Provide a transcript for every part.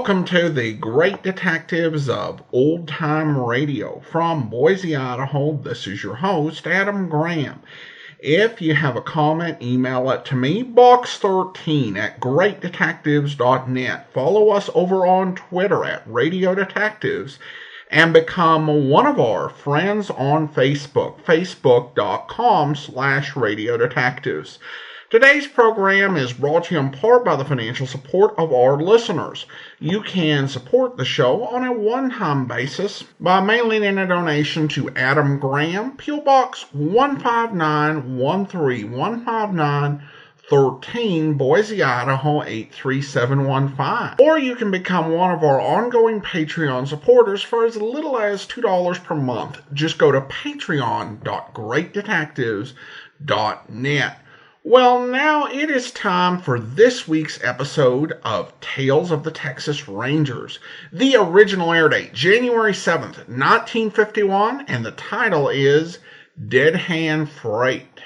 Welcome to the Great Detectives of Old Time Radio. From Boise, Idaho, this is your host, Adam Graham. If you have a comment, email it to me, box13@greatdetectives.net. Follow us over on Twitter at Radio Detectives, and become one of our friends on Facebook, facebook.com/Radio Detectives. Today's program is brought to you in part by the financial support of our listeners. You can support the show on a one-time basis by mailing in a donation to Adam Graham, P.O. Box 15913 13, Boise, Idaho 83715. Or you can become one of our ongoing Patreon supporters for as little as $2 per month. Just go to patreon.greatdetectives.net. Well, now it is time for this week's episode of Tales of the Texas Rangers. The original air date, January 7th, 1951, and the title is Deadhand Freight.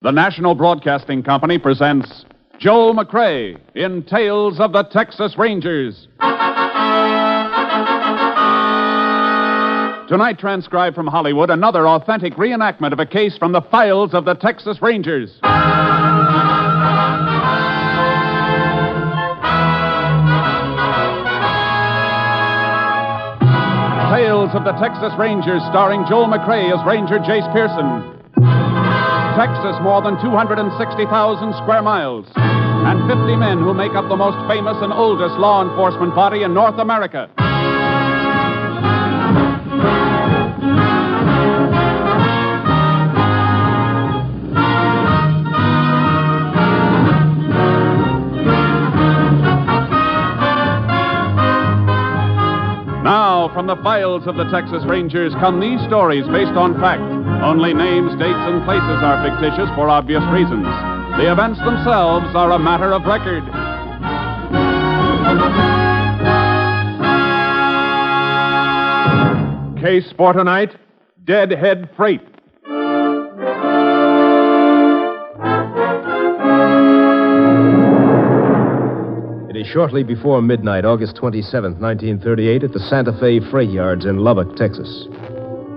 The National Broadcasting Company presents Joe McCrea in Tales of the Texas Rangers. Tonight, transcribed from Hollywood, another authentic reenactment of a case from the files of the Texas Rangers. Tales of the Texas Rangers, starring Joel McCrea as Ranger Jace Pearson. Texas, more than 260,000 square miles, and 50 men who make up the most famous and oldest law enforcement body in North America. Now, from the files of the Texas Rangers come these stories based on fact. Only names, dates, and places are fictitious for obvious reasons. The events themselves are a matter of record. Case for tonight, Deadhead Freight. It is shortly before midnight, August 27th, 1938, at the Santa Fe Freight Yards in Lubbock, Texas.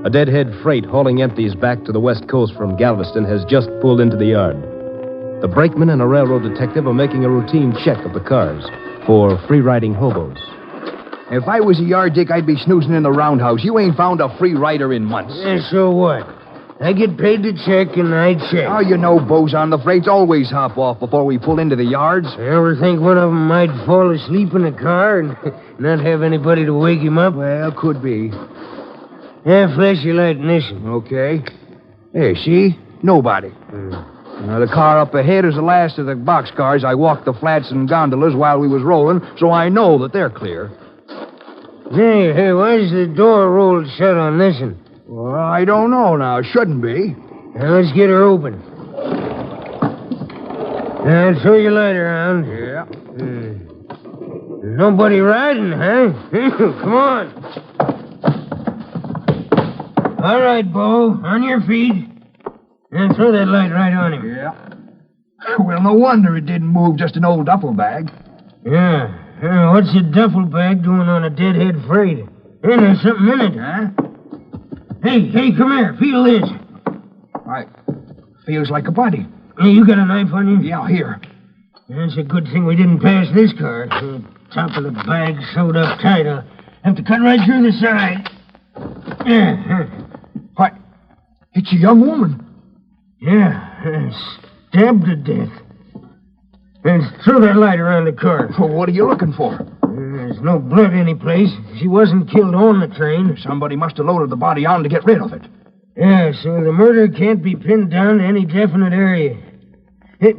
A deadhead freight hauling empties back to the west coast from Galveston has just pulled into the yard. The brakeman and a railroad detective are making a routine check of the cars for free-riding hobos. If I was a yard dick, I'd be snoozing in the roundhouse. You ain't found a free rider in months. Yeah, so what? I get paid to check, and I check. Oh, you know, boson, the freights always hop off before we pull into the yards. I ever think one of them might fall asleep in the car and not have anybody to wake him up? Well, could be. Yeah, flash your light ignition. Okay. Hey, see? Nobody. Now, the car up ahead is the last of the boxcars. I walked the flats and gondolas while we was rolling, so I know that they're clear. Hey, why's the door rolled shut on this one? Well, I don't know now. Shouldn't be. Now, let's get her open. Now, throw your light around. Yeah. Nobody riding, huh? Come on. All right, Bo. On your feet. And throw that light right on him. Yeah. Well, no wonder it didn't move, just an old duffel bag. Yeah. What's a duffel bag doing on a deadhead freight? Hey, there's something in it. Huh? Hey, come here. Feel this. Why, feels like a body. Hey, you got a knife on you? Yeah, here. It's a good thing we didn't pass this car. The top of the bag sewed up tight. I'll have to cut right through the side. Yeah. What? It's a young woman. Yeah, stabbed to death. And throw that light around the car. Well, what are you looking for? There's no blood anyplace. She wasn't killed on the train. Somebody must have loaded the body on to get rid of it. Yeah, so the murder can't be pinned down to any definite area. Hey,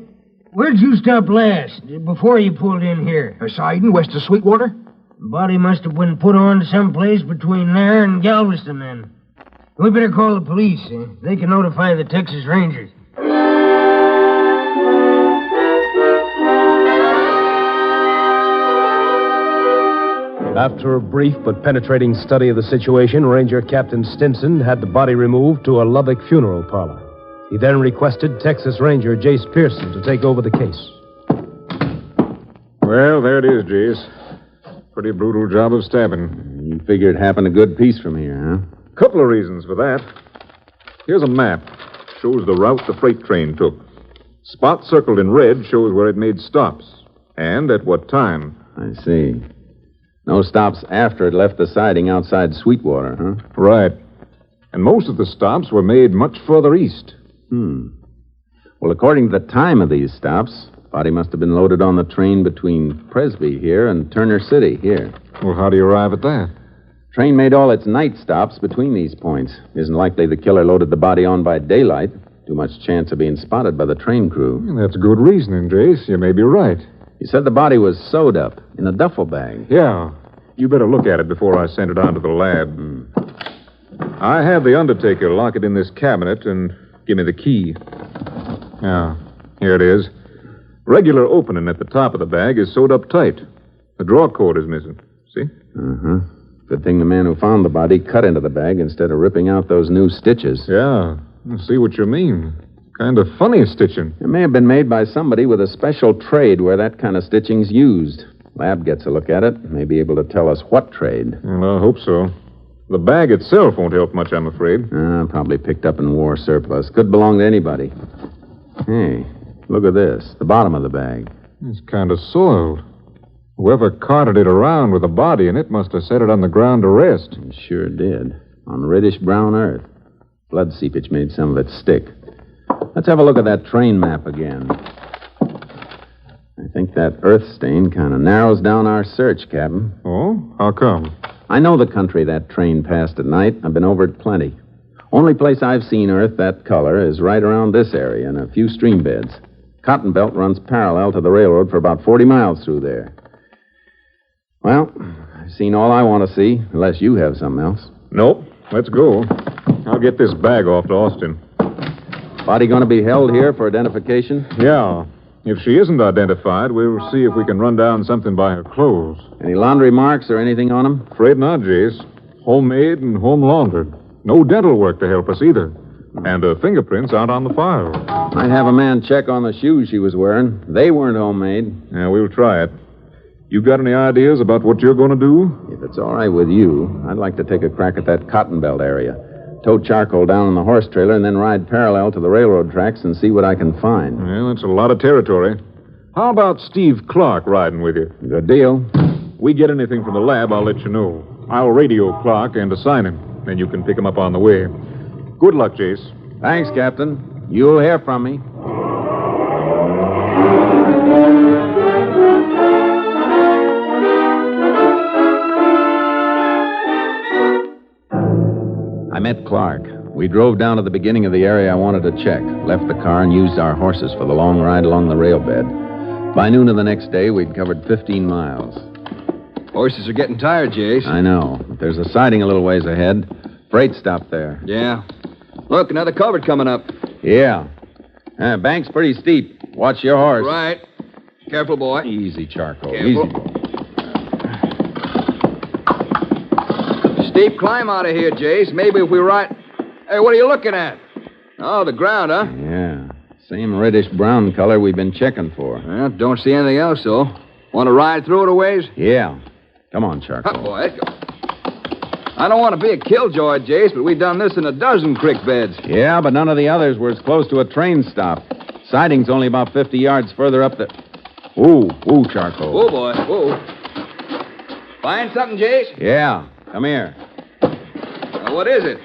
where'd you stop last, before you pulled in here? Sidon, west of Sweetwater? The body must have been put on someplace between there and Galveston, then. We better call the police. They can notify the Texas Rangers. After a brief but penetrating study of the situation, Ranger Captain Stinson had the body removed to a Lubbock funeral parlor. He then requested Texas Ranger Jace Pearson to take over the case. Well, there it is, Jace. Pretty brutal job of stabbing. You figure it happened a good piece from here, huh? Couple of reasons for that. Here's a map. Shows the route the freight train took. Spot circled in red shows where it made stops. And at what time. I see. No stops after it left the siding outside Sweetwater, huh? Right. And most of the stops were made much further east. Well, according to the time of these stops, body must have been loaded on the train between Presby here and Turner City here. Well, how do you arrive at that? Train made all its night stops between these points. Isn't likely the killer loaded the body on by daylight. Too much chance of being spotted by the train crew. That's good reasoning, Jace. You may be right. You said the body was sewed up in a duffel bag. Yeah. You better look at it before I send it on to the lab. I have the undertaker lock it in this cabinet and give me the key. Yeah, here it is. Regular opening at the top of the bag is sewed up tight. The draw cord is missing. See? Good thing the man who found the body cut into the bag instead of ripping out those new stitches. Yeah, I see what you mean. Kind of funny stitching. It may have been made by somebody with a special trade where that kind of stitching's used. Lab gets a look at it, may be able to tell us what trade. Well, I hope so. The bag itself won't help much, I'm afraid. Probably picked up in war surplus. Could belong to anybody. Hey, look at this. The bottom of the bag. It's kind of soiled. Whoever carted it around with a body in it must have set it on the ground to rest. It sure did. On reddish-brown earth. Blood seepage made some of it stick. Let's have a look at that train map again. I think that earth stain kind of narrows down our search, Captain. Oh? How come? I know the country that train passed at night. I've been over it plenty. Only place I've seen earth that color is right around this area and a few stream beds. Cotton belt runs parallel to the railroad for about 40 miles through there. Well, I've seen all I want to see, unless you have something else. Nope. Let's go. I'll get this bag off to Austin. Body going to be held here for identification? Yeah. If she isn't identified, we'll see if we can run down something by her clothes. Any laundry marks or anything on them? Afraid not, Jace. Homemade and home laundered. No dental work to help us either. And her fingerprints aren't on the file. Might have a man check on the shoes she was wearing. They weren't homemade. Yeah, we'll try it. You got any ideas about what you're going to do? If it's all right with you, I'd like to take a crack at that cotton belt area. Tow charcoal down on the horse trailer and then ride parallel to the railroad tracks and see what I can find. Well, that's a lot of territory. How about Steve Clark riding with you? Good deal. We get anything from the lab, I'll let you know. I'll radio Clark and assign him. Then you can pick him up on the way. Good luck, Jace. Thanks, Captain. You'll hear from me. I met Clark. We drove down to the beginning of the area I wanted to check, left the car, and used our horses for the long ride along the rail bed. By noon of the next day, we'd covered 15 miles. Horses are getting tired, Jace. I know, but there's a siding a little ways ahead. Freight stop there. Yeah. Look, another culvert coming up. Yeah. Bank's pretty steep. Watch your horse. Right. Careful, boy. Easy, Charcoal. Careful. Easy. Steep climb out of here, Jace. Maybe if we ride... Hey, what are you looking at? Oh, the ground, huh? Yeah. Same reddish-brown color we've been checking for. Well, don't see anything else, though. Want to ride through it a ways? Yeah. Come on, Charcoal. Huh, boy, let's go. I don't want to be a killjoy, Jace, but we've done this in a dozen creek beds. Yeah, but none of the others were as close to a train stop. Siding's only about 50 yards further up the... Ooh, Charcoal. Whoa, boy, whoa. Find something, Jace? Yeah, come here. What is it?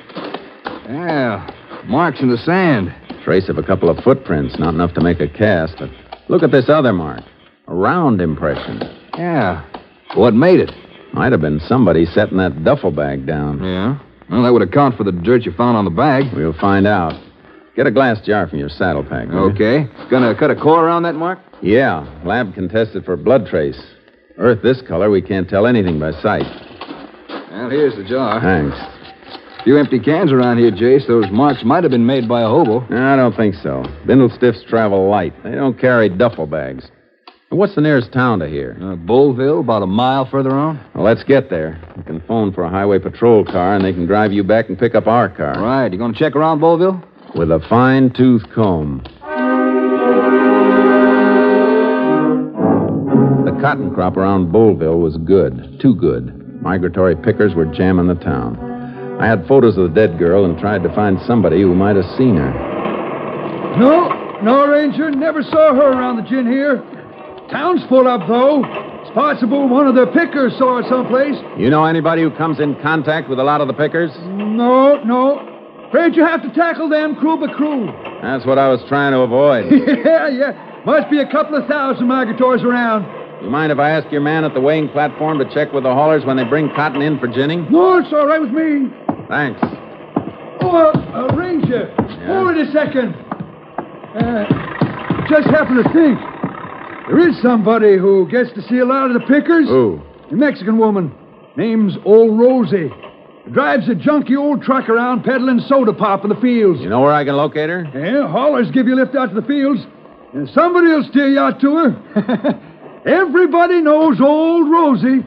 Yeah, marks in the sand. Trace of a couple of footprints, not enough to make a cast, but look at this other mark. A round impression. Yeah. What made it? Might have been somebody setting that duffel bag down. Yeah? Well, that would account for the dirt you found on the bag. We'll find out. Get a glass jar from your saddle pack. Okay. Gonna cut a core around that mark? Yeah. Lab can test it for blood trace. Earth this color, we can't tell anything by sight. Well, here's the jar. Thanks. A few empty cans around here, Jace. Those marks might have been made by a hobo. I don't think so. Bindle stiffs travel light. They don't carry duffel bags. What's the nearest town to here? Bullville, about a mile further on. Well, let's get there. We can phone for a highway patrol car, and they can drive you back and pick up our car. Right. You gonna check around Bullville? With a fine-tooth comb. The cotton crop around Bullville was good. Too good. Migratory pickers were jamming the town. I had photos of the dead girl and tried to find somebody who might have seen her. No, Ranger. Never saw her around the gin here. Town's full up, though. It's possible one of the pickers saw her someplace. You know anybody who comes in contact with a lot of the pickers? No. Afraid you have to tackle them crew by crew. That's what I was trying to avoid. Yeah. Must be a couple of thousand migratories around. You mind if I ask your man at the weighing platform to check with the haulers when they bring cotton in for ginning? No, it's all right with me. Thanks. Oh, Ranger. Hold it a second. Just happened to think. There is somebody who gets to see a lot of the pickers. Who? A Mexican woman. Name's Old Rosie. Drives a junky old truck around peddling soda pop in the fields. You know where I can locate her? Yeah, haulers give you a lift out to the fields. And somebody will steer you out to her. Everybody knows Old Rosie.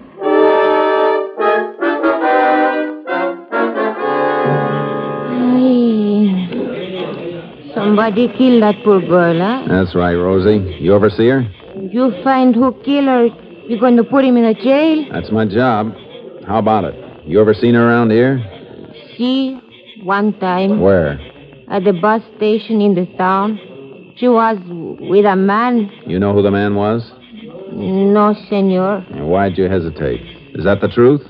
Somebody killed that poor girl, huh? That's right, Rosie. You ever see her? You find who killed her, you're going to put him in a jail? That's my job. How about it? You ever seen her around here? See, one time. Where? At the bus station in the town. She was with a man. You know who the man was? No, senor. And why'd you hesitate? Is that the truth?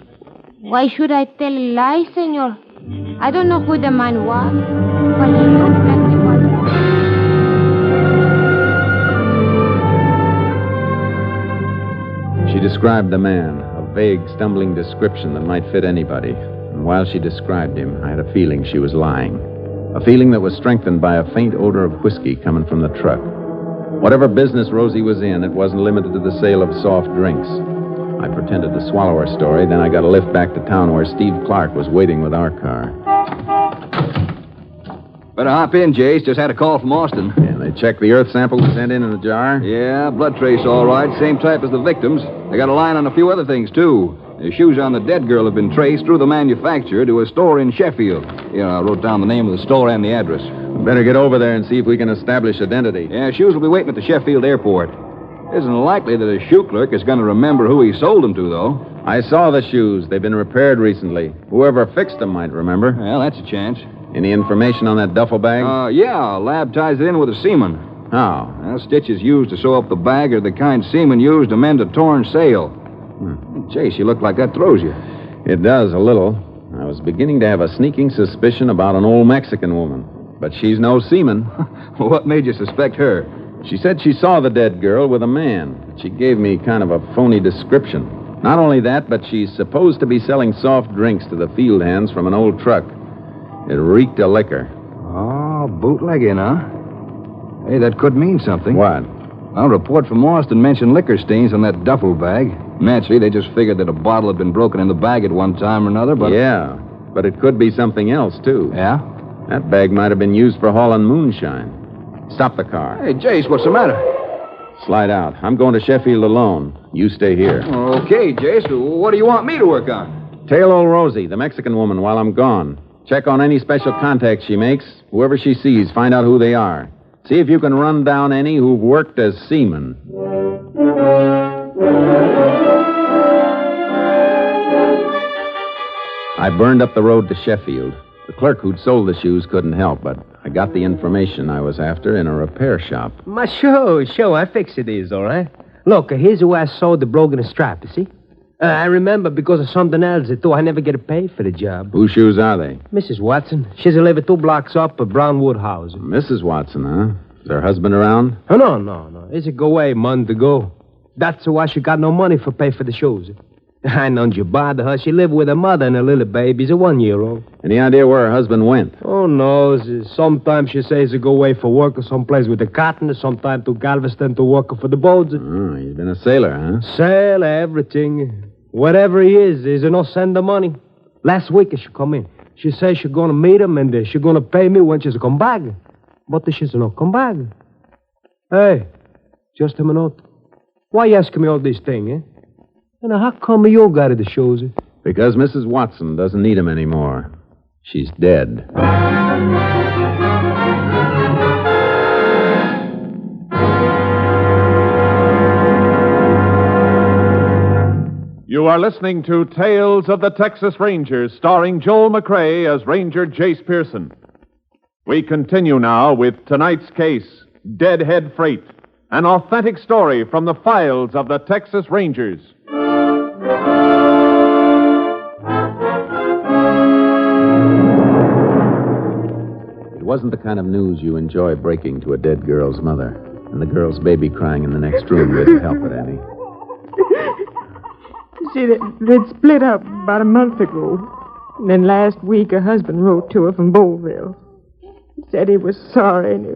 Why should I tell a lie, senor? I don't know who the man was, but he looked like he was. She described the man, a vague, stumbling description that might fit anybody. And while she described him, I had a feeling she was lying. A feeling that was strengthened by a faint odor of whiskey coming from the truck. Whatever business Rosie was in, it wasn't limited to the sale of soft drinks. I pretended to swallow her story, then I got a lift back to town where Steve Clark was waiting with our car. Better hop in, Jace. Just had a call from Austin. And they checked the earth sample we sent in the jar? Yeah, blood trace all right. Same type as the victims. They got a line on a few other things, too. The shoes on the dead girl have been traced through the manufacturer to a store in Sheffield. Here, I wrote down the name of the store and the address. We better get over there and see if we can establish identity. Yeah, shoes will be waiting at the Sheffield airport. Isn't likely that a shoe clerk is going to remember who he sold them to, though. I saw the shoes. They've been repaired recently. Whoever fixed them might remember. Well, that's a chance. Any information on that duffel bag? Yeah, lab ties it in with a seaman. How? Well, stitches used to sew up the bag are the kind seaman used to mend a torn sail. Chase, you look like that throws you. It does, a little. I was beginning to have a sneaking suspicion about an old Mexican woman. But she's no seaman. What made you suspect her? She said she saw the dead girl with a man. She gave me kind of a phony description. Not only that, but she's supposed to be selling soft drinks to the field hands from an old truck. It reeked of liquor. Oh, bootlegging, huh? Hey, that could mean something. What? A report from Austin mentioned liquor stains on that duffel bag. Naturally, they just figured that a bottle had been broken in the bag at one time or another, but... Yeah, but it could be something else, too. Yeah? That bag might have been used for hauling moonshine. Stop the car. Hey, Jace, what's the matter? Slide out. I'm going to Sheffield alone. You stay here. Okay, Jace. What do you want me to work on? Tail old Rosie, the Mexican woman, while I'm gone. Check on any special contacts she makes. Whoever she sees, find out who they are. See if you can run down any who've worked as seamen. I burned up the road to Sheffield. The clerk who'd sold the shoes couldn't help, but I got the information I was after in a repair shop. Sure, I fixed it is, all right. Look, here's where I sewed the broken strap, you see? I remember because of something else, they thought I never get paid for the job. Whose shoes are they? Mrs. Watson. She's living 2 blocks up at Brownwood House. Mrs. Watson, huh? Is her husband around? Oh, no. He's a go away a month ago. That's why she got no money for pay for the shoes. I know you bother her. She lived with her mother and her little baby's a 1-year-old. Any idea where her husband went? Oh, no. Sometimes she says he go away for work or someplace with the cotton, sometimes to Galveston to work for the boats. Oh, he's been a sailor, huh? Sailor, everything. Whatever he is, he's not send the money. Last week she come in. She says she's going to meet him and she's going to pay me when she's come back. But she's not come back. Hey, just a minute. Why you asking me all these things, eh? And how come you got the shoes? Because Mrs. Watson doesn't need him anymore. She's dead. You are listening to Tales of the Texas Rangers, starring Joel McCrea as Ranger Jace Pearson. We continue now with tonight's case, Deadhead Freight, an authentic story from the files of the Texas Rangers. It wasn't the kind of news you enjoy breaking to a dead girl's mother, and the girl's baby crying in the next room didn't help it any. See, they'd split up about a month ago. And then last week, her husband wrote to her from Bowlville. He said he was sorry and he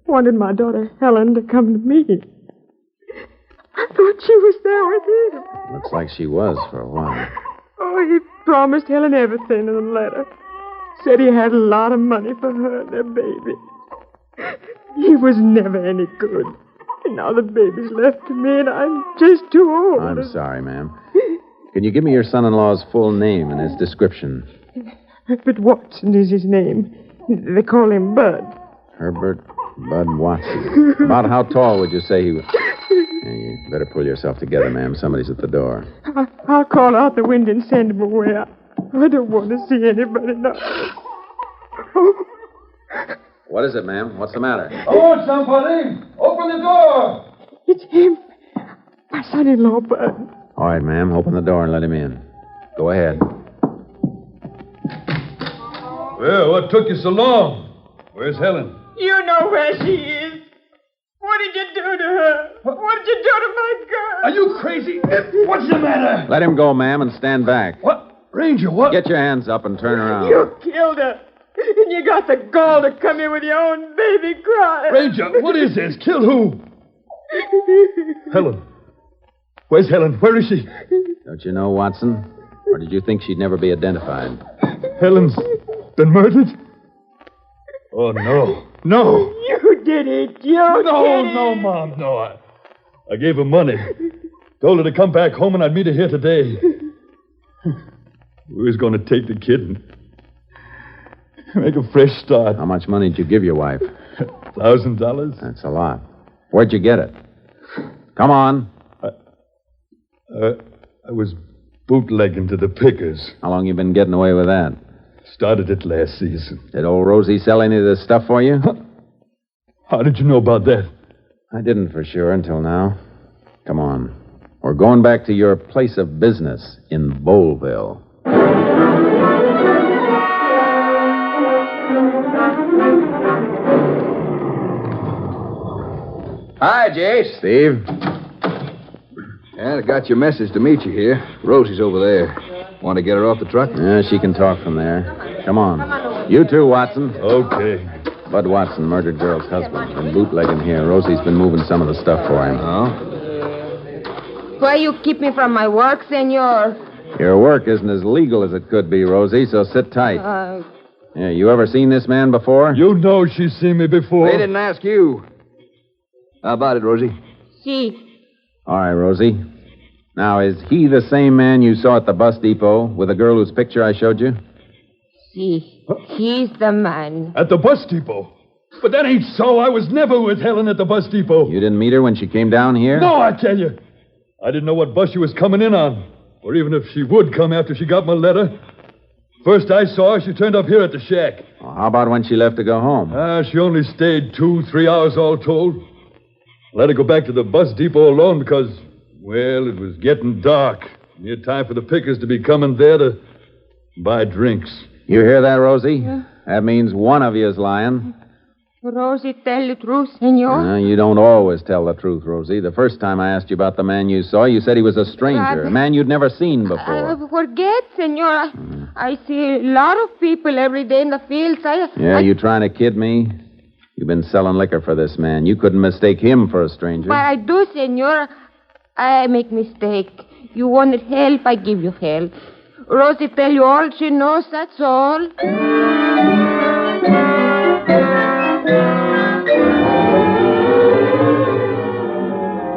wanted my daughter Helen to come to me. I thought she was there with him. Looks like she was for a while. Oh, he promised Helen everything in the letter. Said he had a lot of money for her and their baby. He was never any good. And now the baby's left to me and I'm just too old. I'm sorry, ma'am. Can you give me your son-in-law's full name and his description? Herbert Watson is his name. They call him Bud. Herbert Bud Watson. About how tall would you say he was? Yeah, you better pull yourself together, ma'am. Somebody's at the door. I'll call out the window and send him away. I don't want to see anybody now. Oh. What is it, ma'am? What's the matter? Oh, somebody! Open the door! It's him. My son-in-law, Bud. All right, ma'am. Open the door and let him in. Go ahead. Well, what took you so long? Where's Helen? You know where she is. What did you do to her? What did you do to my girl? Are you crazy? What's the matter? Let him go, ma'am, and stand back. What? Ranger, what? Get your hands up and turn around. You killed her. And you got the gall to come here with your own baby crying. Ranger, what is this? Kill who? Helen. Where's Helen? Where is she? Don't you know, Watson? Or did you think she'd never be identified? Helen's been murdered? Oh, no. No. You did it. No, Mom. No, I gave her money. Told her to come back home and I'd meet her here today. We was going to take the kid and make a fresh start. How much money did you give your wife? $1,000. That's a lot. Where'd you get it? Come on. I was bootlegging to the pickers. How long you been getting away with that? Started it last season. Did old Rosie sell any of this stuff for you? How did you know about that? I didn't for sure until now. Come on. We're going back to your place of business in Bowlville. Hi, Jace. Steve? Yeah, I got your message to meet you here. Rosie's over there. Want to get her off the truck? Yeah, she can talk from there. Come on. You too, Watson. Okay. Bud Watson, murdered girl's husband. Been bootlegging here. Rosie's been moving some of the stuff for him. Oh? Why you keep me from my work, senor? Your work isn't as legal as it could be, Rosie, so sit tight. Yeah, you ever seen this man before? You know she's seen me before. They didn't ask you. How about it, Rosie? Si. All right, Rosie. Now, is he the same man you saw at the bus depot with the girl whose picture I showed you? Si. He's the man. At the bus depot? But that ain't so. I was never with Helen at the bus depot. You didn't meet her when she came down here? No, I tell you. I didn't know what bus she was coming in on. Or even if she would come after she got my letter. First I saw her, she turned up here at the shack. Well, how about when she left to go home? She only stayed 2-3 hours all told. Let her go back to the bus depot alone because, well, it was getting dark. Near time for the pickers to be coming there to buy drinks. You hear that, Rosie? Yeah. That means one of you is lying. Rosie, tell the truth, senor. You don't always tell the truth, Rosie. The first time I asked you about the man you saw, you said he was a stranger, a man you'd never seen before. Forget, senor. I see a lot of people every day in the fields. You trying to kid me? You've been selling liquor for this man. You couldn't mistake him for a stranger. But I do, senor. I make mistake. You wanted help, I give you help. Rosie tell you all she knows, that's all.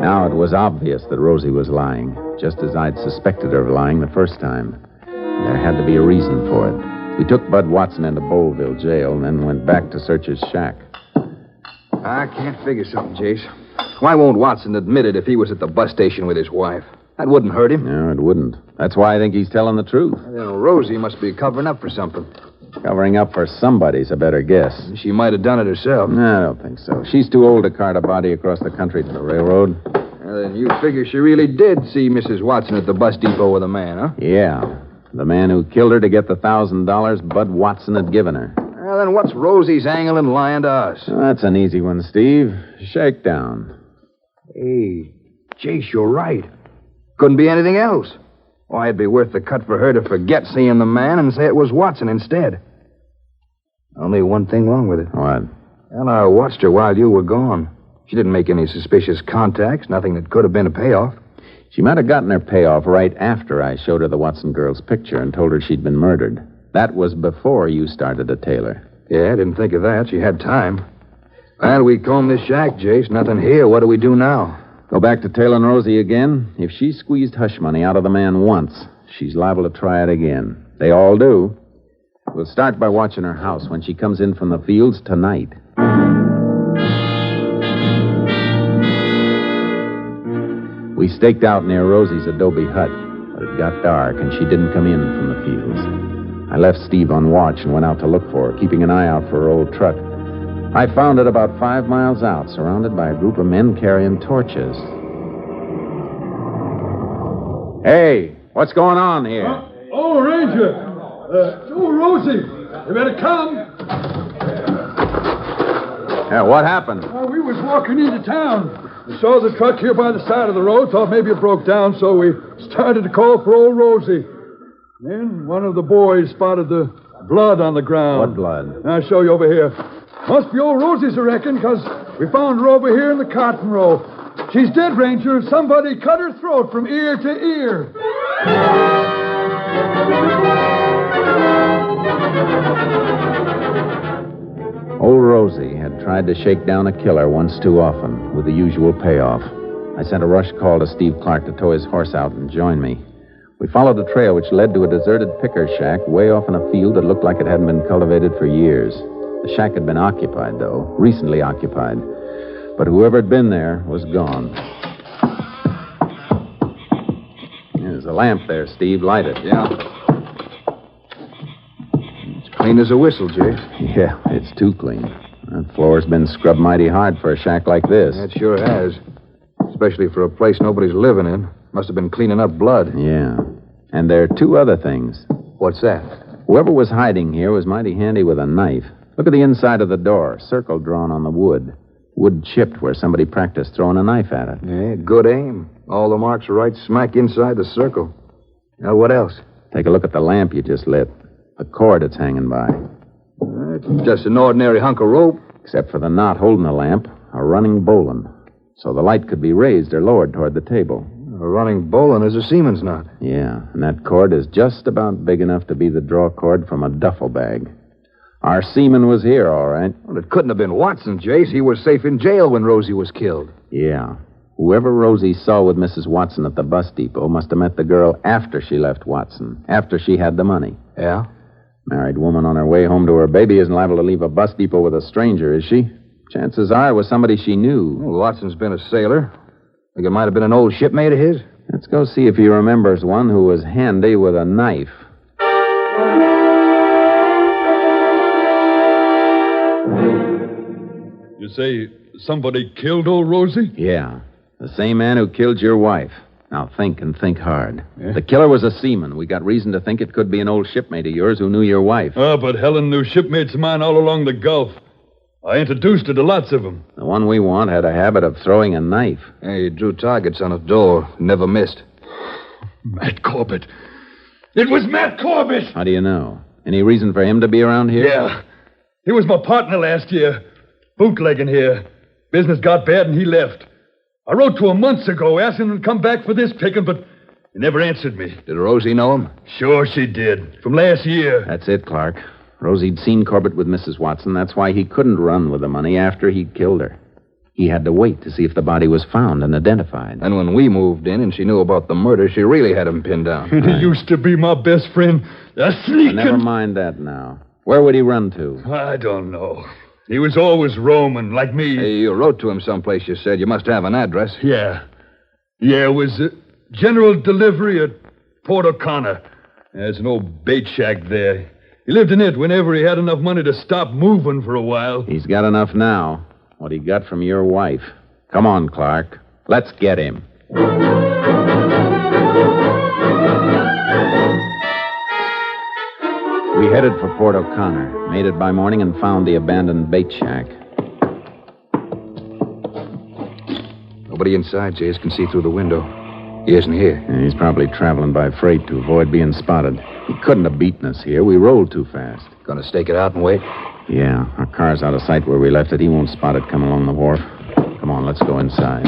Now it was obvious that Rosie was lying, just as I'd suspected her of lying the first time. There had to be a reason for it. We took Bud Watson into Bowlville jail and then went back to search his shack. I can't figure something, Jace. Why won't Watson admit it if he was at the bus station with his wife? That wouldn't hurt him. No, it wouldn't. That's why I think he's telling the truth. Then Rosie must be covering up for something. Covering up for somebody's a better guess. She might have done it herself. No, I don't think so. She's too old to cart a body across the country to the railroad. Well, then you figure she really did see Mrs. Watson at the bus depot with a man, huh? Yeah. The man who killed her to get the $1,000 Bud Watson had given her. Well, then what's Rosie's angle in lying to us? Well, that's an easy one, Steve. Shakedown. Hey, Jace, you're right. Couldn't be anything else. Why, it'd be worth the cut for her to forget seeing the man and say it was Watson instead. Only one thing wrong with it. What? Well, I watched her while you were gone. She didn't make any suspicious contacts, nothing that could have been a payoff. She might have gotten her payoff right after I showed her the Watson girl's picture and told her she'd been murdered. That was before you started to tail her. Yeah, I didn't think of that. She had time. Well, we combed this shack, Jace. Nothing here. What do we do now? Go back to tailing Rosie again. If she squeezed hush money out of the man once, she's liable to try it again. They all do. We'll start by watching her house when she comes in from the fields tonight. We staked out near Rosie's adobe hut, but it got dark and she didn't come in from the fields. I left Steve on watch and went out to look for her, keeping an eye out for her old truck. I found it about 5 miles out, surrounded by a group of men carrying torches. Hey, what's going on here? Oh, Ranger. Rosie. You better come. Yeah, what happened? We was walking into town. We saw the truck here by the side of the road, thought maybe it broke down, so we started to call for old Rosie. Then one of the boys spotted the blood on the ground. What blood? I'll show you over here. Must be old Rosie's, I reckon, because we found her over here in the cotton row. She's dead, Ranger. Somebody cut her throat from ear to ear. Old Rosie had tried to shake down a killer once too often, with the usual payoff. I sent a rush call to Steve Clark to tow his horse out and join me. We followed a trail which led to a deserted picker shack way off in a field that looked like it hadn't been cultivated for years. The shack had been occupied, though, recently occupied. But whoever had been there was gone. There's a lamp there, Steve. Light it. Yeah. It's clean as a whistle, Jay. Yeah, it's too clean. That floor's been scrubbed mighty hard for a shack like this. It sure has. Especially for a place nobody's living in. Must have been cleaning up blood. Yeah. And there are 2 other things. What's that? Whoever was hiding here was mighty handy with a knife. Look at the inside of the door. Circle drawn on the wood. Wood chipped where somebody practiced throwing a knife at it. Yeah, good aim. All the marks are right smack inside the circle. Now, what else? Take a look at the lamp you just lit. The cord it's hanging by. It's just an ordinary hunk of rope. Except for the knot holding the lamp, a running bowline. So the light could be raised or lowered toward the table. A running bowline is a seaman's knot. Yeah, and that cord is just about big enough to be the draw cord from a duffel bag. Our seaman was here, all right. Well, it couldn't have been Watson, Jace. He was safe in jail when Rosie was killed. Yeah. Whoever Rosie saw with Mrs. Watson at the bus depot must have met the girl after she left Watson, after she had the money. Yeah? Married woman on her way home to her baby isn't liable to leave a bus depot with a stranger, is she? Chances are it was somebody she knew. Well, Watson's been a sailor. Think it might have been an old shipmate of his? Let's go see if he remembers one who was handy with a knife. You say somebody killed old Rosie? Yeah. The same man who killed your wife. Now think and think hard. Yeah. The killer was a seaman. We got reason to think it could be an old shipmate of yours who knew your wife. Oh, but Helen knew shipmates of mine all along the Gulf. I introduced her to lots of them. The one we want had a habit of throwing a knife. Hey, he drew targets on a door. Never missed. Matt Corbett. It was Matt Corbett! How do you know? Any reason for him to be around here? Yeah. He was my partner last year. Bootlegging here. Business got bad and he left. I wrote to him months ago asking him to come back for this picking, but he never answered me. Did Rosie know him? Sure she did. From last year. That's it, Clark. Rosie'd seen Corbett with Mrs. Watson. That's why he couldn't run with the money after he'd killed her. He had to wait to see if the body was found and identified. And when we moved in and she knew about the murder, she really had him pinned down. He used to be my best friend. A sneaking... Never mind that now. Where would he run to? I don't know. He was always roaming, like me. Hey, you wrote to him someplace, you said. You must have an address. Yeah. Yeah, it was general delivery at Port O'Connor. There's an old bait shack there. He lived in it whenever he had enough money to stop moving for a while. He's got enough now. What he got from your wife. Come on, Clark. Let's get him. We headed for Port O'Connor, made it by morning, and found the abandoned bait shack. Nobody inside, Jace. Can see through the window. He isn't here. Yeah, he's probably traveling by freight to avoid being spotted. He couldn't have beaten us here. We rolled too fast. Gonna stake it out and wait? Yeah, our car's out of sight where we left it. He won't spot it coming along the wharf. Come on, let's go inside.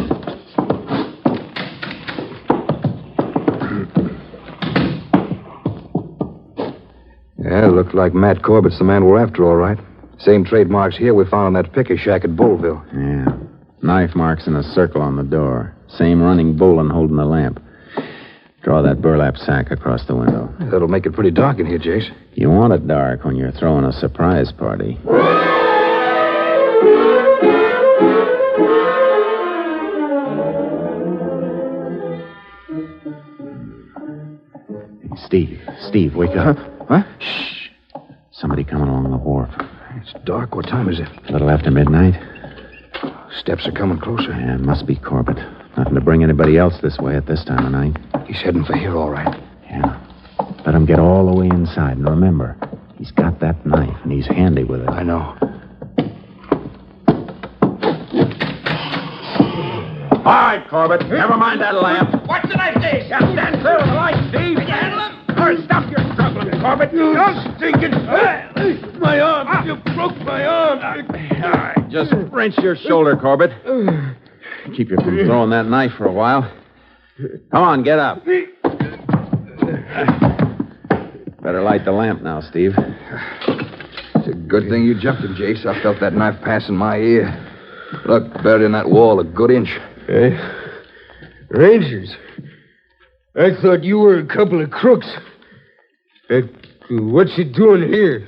Yeah, looked like Matt Corbett's the man we're after, all right. Same trademarks here we found on that picker shack at Bullville. Yeah. Knife marks in a circle on the door. Same running bull and holding the lamp. Draw that burlap sack across the window. That'll make it pretty dark in here, Jace. You want it dark when you're throwing a surprise party. Hey, Steve, wake up. Huh? Shh. Somebody coming along the wharf. It's dark. What time is it? A little after midnight. Steps are coming closer. Yeah, it must be Corbett. Nothing to bring anybody else this way at this time of night. He's heading for here, all right. Yeah. Let him get all the way inside. And remember, he's got that knife, and he's handy with it. I know. All right, Corbett. Never mind that lamp. What did I say? Yeah, stand clear of the light, Steve. Or stop your struggling, Corbett. You're stinking. My arm. You broke my arm. All right, just wrench your shoulder, Corbett. Keep you from throwing that knife for a while. Come on, get up. Better light the lamp now, Steve. It's a good thing you jumped him, Jace. I felt that knife passing my ear. Look, buried in that wall a good inch. Hey, Rangers. I thought you were a couple of crooks. What's you doing here?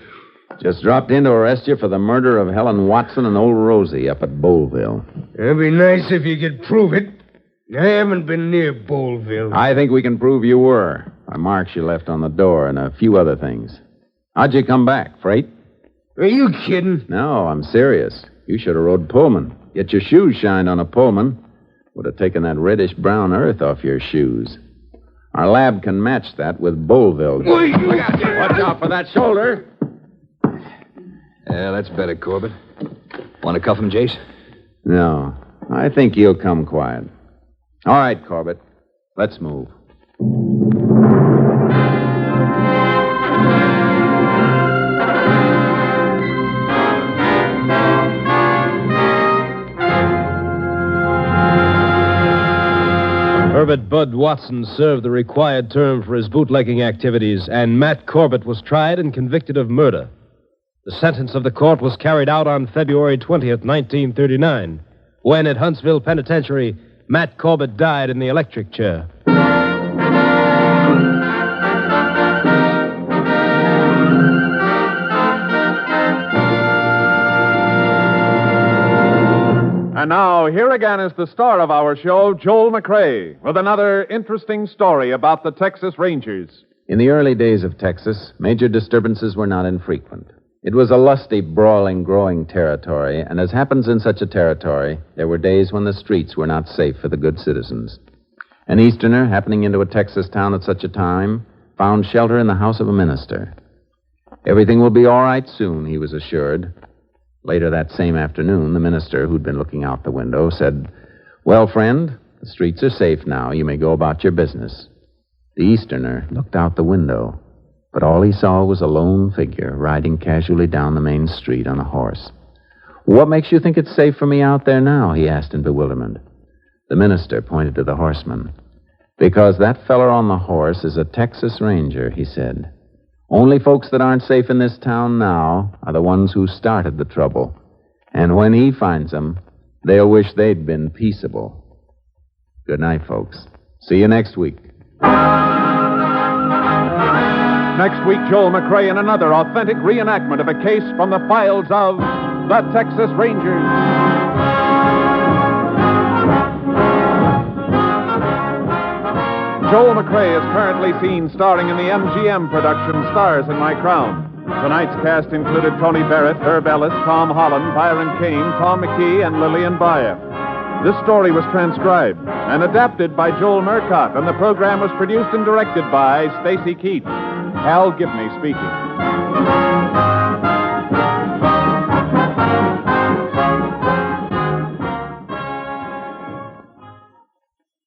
Just dropped in to arrest you for the murder of Helen Watson and old Rosie up at Bullville. It'd be nice if you could prove it. I haven't been near Bullville. I think we can prove you were. By marks you left on the door and a few other things. How'd you come back? Freight? Are you kidding? No, I'm serious. You should have rode Pullman. Get your shoes shined on a Pullman. Would have taken that reddish-brown earth off your shoes. Our lab can match that with Bullville. Watch out for that shoulder. Yeah, that's better, Corbett. Want to cuff him, Jace? No, I think he'll come quiet. All right, Corbett. Let's move. Herbert Bud Watson served the required term for his bootlegging activities, and Matt Corbett was tried and convicted of murder. The sentence of the court was carried out on February 20th, 1939, when at Huntsville Penitentiary, Matt Corbett died in the electric chair. And now, here again is the star of our show, Joel McCrea, with another interesting story about the Texas Rangers. In the early days of Texas, major disturbances were not infrequent. It was a lusty, brawling, growing territory, and as happens in such a territory, there were days when the streets were not safe for the good citizens. An Easterner, happening into a Texas town at such a time, found shelter in the house of a minister. Everything will be all right soon, he was assured. Later that same afternoon, the minister, who'd been looking out the window, said, "Well, friend, the streets are safe now. You may go about your business." The Easterner looked out the window, but all he saw was a lone figure riding casually down the main street on a horse. "What makes you think it's safe for me out there now?" he asked in bewilderment. The minister pointed to the horseman. "Because that feller on the horse is a Texas Ranger," he said. "Only folks that aren't safe in this town now are the ones who started the trouble. And when he finds them, they'll wish they'd been peaceable." Good night, folks. See you next week. Next week, Joel McCrea in another authentic reenactment of a case from the files of the Texas Rangers. Joel McRae is currently seen starring in the MGM production Stars in My Crown. Tonight's cast included Tony Barrett, Herb Ellis, Tom Holland, Byron Kane, Tom McKee, and Lillian Baeff. This story was transcribed and adapted by Joel Murcott, and the program was produced and directed by Stacy Keats. Hal Gibney speaking.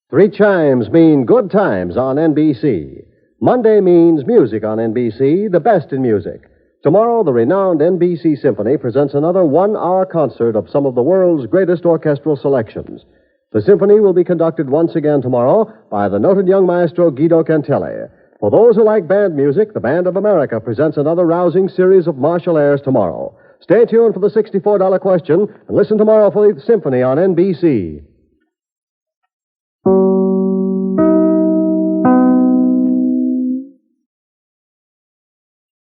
Three chimes mean good times on NBC. Monday means music on NBC, the best in music. Tomorrow, the renowned NBC Symphony presents another one-hour concert of some of the world's greatest orchestral selections. The symphony will be conducted once again tomorrow by the noted young maestro Guido Cantelli. For those who like band music, the Band of America presents another rousing series of martial airs tomorrow. Stay tuned for the $64 question and listen tomorrow for the symphony on NBC.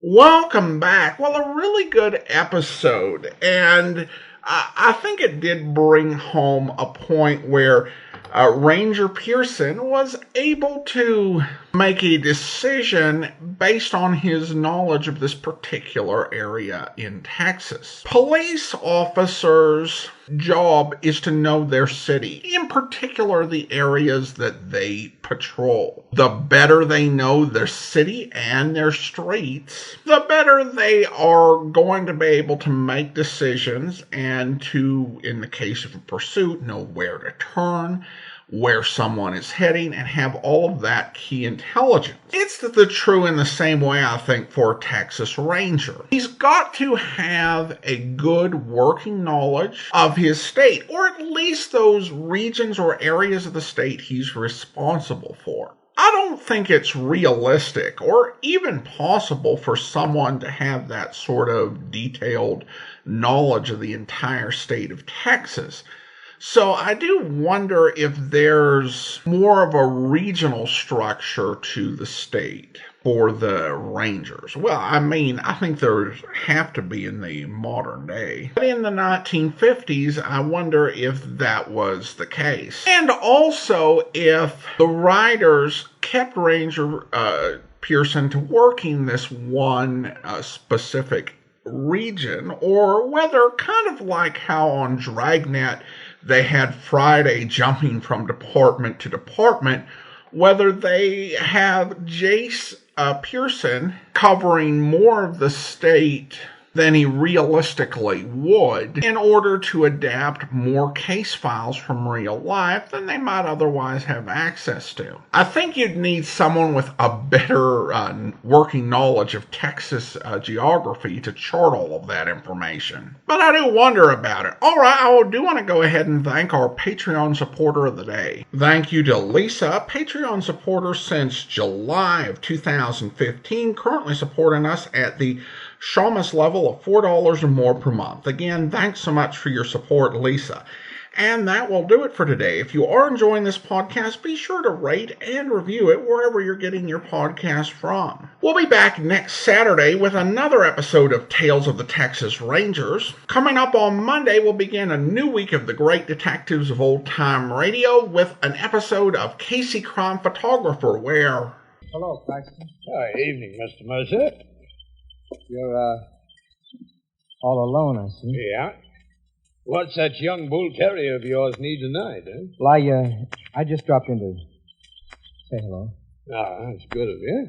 Welcome back. Well, a really good episode, and I think it did bring home a point where Ranger Pearson was able to make a decision based on his knowledge of this particular area in Texas. Police officers' job is to know their city, in particular the areas that they patrol. The better they know their city and their streets, the better they are going to be able to make decisions and to, in the case of a pursuit, know where to turn, where someone is heading, and have all of that key intelligence. It's the true in the same way, I think, for a Texas Ranger. He's got to have a good working knowledge of his state, or at least those regions or areas of the state he's responsible for. I don't think it's realistic or even possible for someone to have that sort of detailed knowledge of the entire state of Texas. So I do wonder if there's more of a regional structure to the state for the Rangers. Well, I mean, I think there have to be in the modern day. But in the 1950s, I wonder if that was the case. And also if the writers kept Ranger Pearson to working this one specific region, or whether, kind of like how on Dragnet they had Friday jumping from department to department, whether they have Jace Pearson covering more of the state than he realistically would in order to adapt more case files from real life than they might otherwise have access to. I think you'd need someone with a better working knowledge of Texas geography to chart all of that information. But I do wonder about it. All right, I do want to go ahead and thank our Patreon supporter of the day. Thank you to Lisa, Patreon supporter since July of 2015, currently supporting us at the Shamus level of $4 or more per month. Again, thanks so much for your support, Lisa. And that will do it for today. If you are enjoying this podcast, be sure to rate and review it wherever you're getting your podcast from. We'll be back next Saturday with another episode of Tales of the Texas Rangers. Coming up on Monday, we'll begin a new week of the great detectives of old-time radio with an episode of Casey Crime Photographer, where... Hello, Paxton. Evening, Mr. Mercer. You're, all alone, I see. Yeah? What's that young bull terrier of yours need tonight, eh? Well, I just dropped in to say hello. Ah, that's good of you.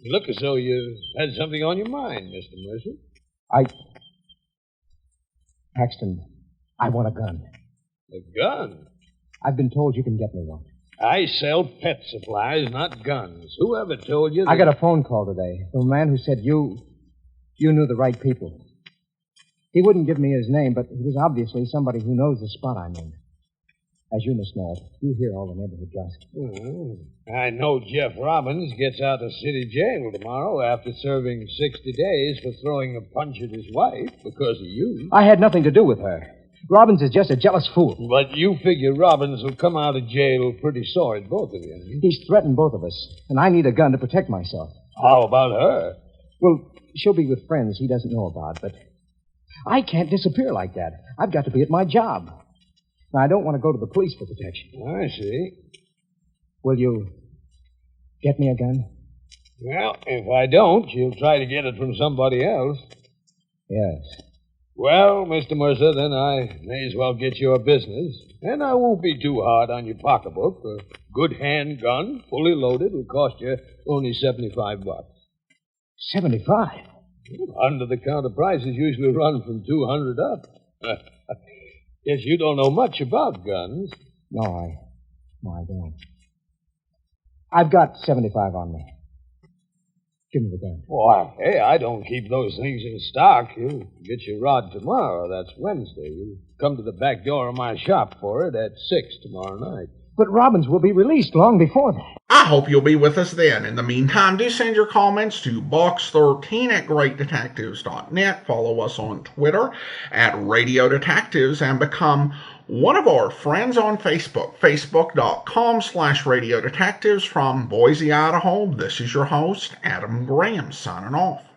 You look as though you had something on your mind, Mr. Mercer. Paxton, I want a gun. A gun? I've been told you can get me one. I sell pet supplies, not guns. Whoever told you that... I got a phone call today from a man who said you knew the right people. He wouldn't give me his name, but he was obviously somebody who knows the spot I'm in. As you must know, you hear all the neighborhood gossip. I know Jeff Robbins gets out of city jail tomorrow after serving 60 days for throwing a punch at his wife because of you. I had nothing to do with her. Robbins is just a jealous fool. But you figure Robbins will come out of jail pretty sore at both of you. He's threatened both of us, and I need a gun to protect myself. How about her? Well, she'll be with friends he doesn't know about, but I can't disappear like that. I've got to be at my job. Now, I don't want to go to the police for protection. I see. Will you get me a gun? Well, if I don't, you'll try to get it from somebody else. Yes. Well, Mr. Mercer, then I may as well get your business. And I won't be too hard on your pocketbook. A good handgun, fully loaded, will cost you only $75. 75? Under-the-counter prices usually run from $200 up. Guess you don't know much about guns. No, I don't. I've got 75 on me. Give me the gun. Why, hey, I don't keep those things in stock. You'll get your rod tomorrow. That's Wednesday. You come to the back door of my shop for it at 6 tomorrow night. But Robbins will be released long before that. I hope you'll be with us then. In the meantime, do send your comments to box13@greatdetectives.net. Follow us on Twitter @Radio Detectives and become one of our friends on Facebook, facebook.com/Radio Detectives. From Boise, Idaho, this is your host, Adam Graham, signing off.